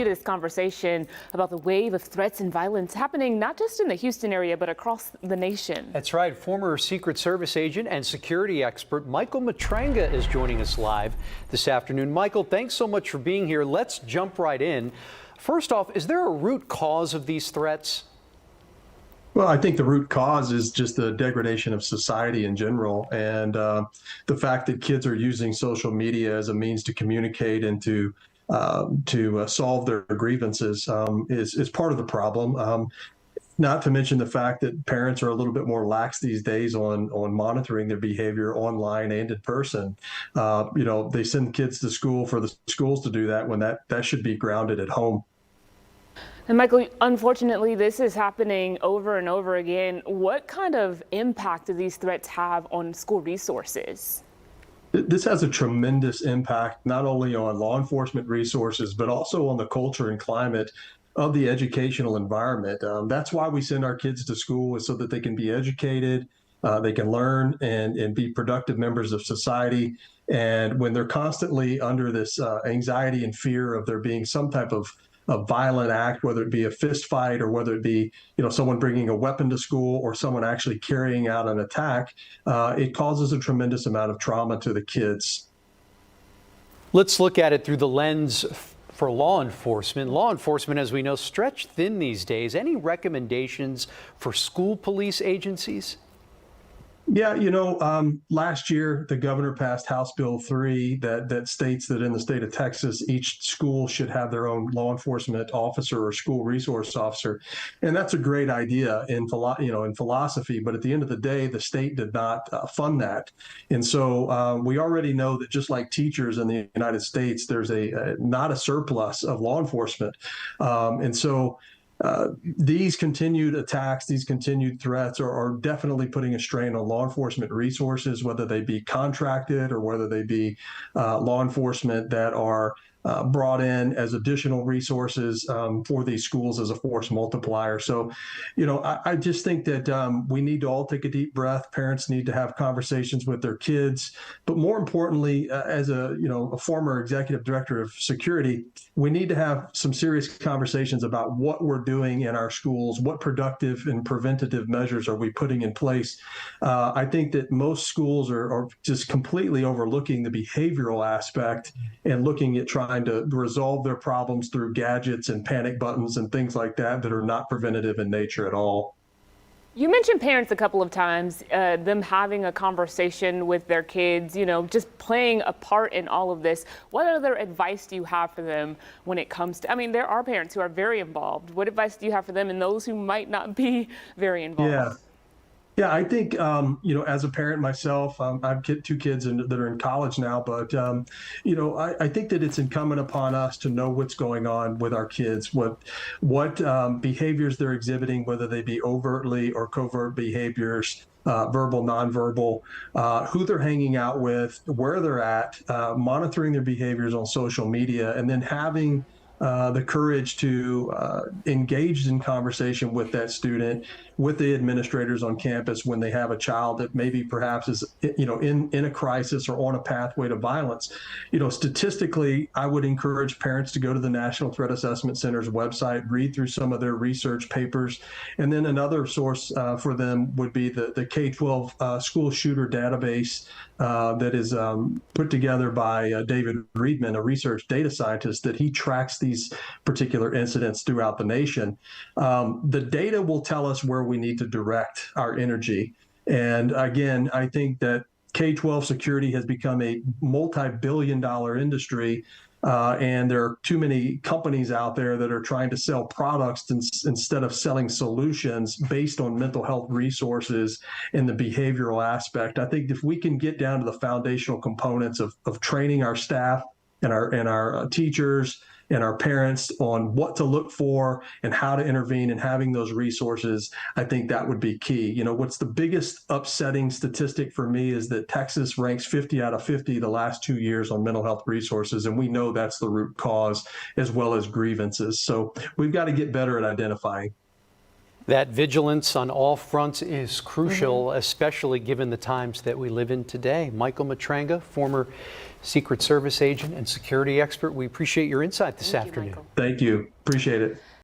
continue this conversation about the wave of threats and violence happening not just in the Houston area, but across the nation. That's right. Former Secret Service agent and security expert Michael Matranga is joining us live this afternoon. Michael, thanks so much for being here. Let's jump right in. First off, is there a root cause of these threats? Well, I think the root cause is just the degradation of society in general, and the fact that kids are using social media as a means to communicate and to solve their grievances is part of the problem. Not to mention the fact that parents are a little bit more lax these days on monitoring their behavior online and in person. They send kids to school for the schools to do that when that should be grounded at home. And Michael, unfortunately, this is happening over and over again. What kind of impact do these threats have on school resources? This has a tremendous impact, not only on law enforcement resources, but also on the culture and climate of the educational environment. That's why we send our kids to school, is so that they can be educated, they can learn and be productive members of society. And when they're constantly under this anxiety and fear of there being some type of a violent act, whether it be a fist fight or whether it be, someone bringing a weapon to school or someone actually carrying out an attack, it causes a tremendous amount of trauma to the kids. Let's look at it through the lens for law enforcement. Law enforcement, as we know, stretched thin these days. Any recommendations for school police agencies? Yeah, last year the governor passed House Bill 3 that states that in the state of Texas, each school should have their own law enforcement officer or school resource officer, and that's a great idea in philosophy. But at the end of the day, the state did not fund that, and so we already know that just like teachers in the United States, there's not a surplus of law enforcement, and so. These continued attacks, these continued threats are definitely putting a strain on law enforcement resources, whether they be contracted or whether they be law enforcement that are brought in as additional resources for these schools as a force multiplier. So, I just think that we need to all take a deep breath. Parents need to have conversations with their kids. But more importantly, as a former executive director of security, we need to have some serious conversations about what we're doing in our schools, what productive and preventative measures are we putting in place. I think that most schools are just completely overlooking the behavioral aspect and looking at trying to resolve their problems through gadgets and panic buttons and things like that are not preventative in nature at all. You mentioned parents a couple of times, them having a conversation with their kids, just playing a part in all of this. What other advice do you have for them when it comes to, there are parents who are very involved. What advice do you have for them and those who might not be very involved? Yeah, I think, as a parent myself, I have two kids that are in college now, but, I think that it's incumbent upon us to know what's going on with our kids, what behaviors they're exhibiting, whether they be overtly or covert behaviors, verbal, nonverbal, who they're hanging out with, where they're at, monitoring their behaviors on social media, and then having the courage to engage in conversation with that student, with the administrators on campus when they have a child that maybe perhaps is, in a crisis or on a pathway to violence. Statistically, I would encourage parents to go to the National Threat Assessment Center's website, read through some of their research papers, and then another source for them would be the K-12 school shooter database that is put together by David Reedman, a research data scientist, that he tracks these particular incidents throughout the nation. The data will tell us where we need to direct our energy. And again, I think that K-12 security has become a multi-billion-dollar industry, and there are too many companies out there that are trying to sell products instead of selling solutions based on mental health resources and the behavioral aspect. I think if we can get down to the foundational components of training our staff and our teachers and our parents on what to look for and how to intervene and having those resources, I think that would be key. What's the biggest upsetting statistic for me is that Texas ranks 50 out of 50 the last 2 years on mental health resources, and we know that's the root cause as well as grievances. So we've got to get better at identifying. That vigilance on all fronts is crucial, especially given the times that we live in today. Michael Matranga, former Secret Service agent and security expert, we appreciate your insight this afternoon. Michael. Thank you. Appreciate it.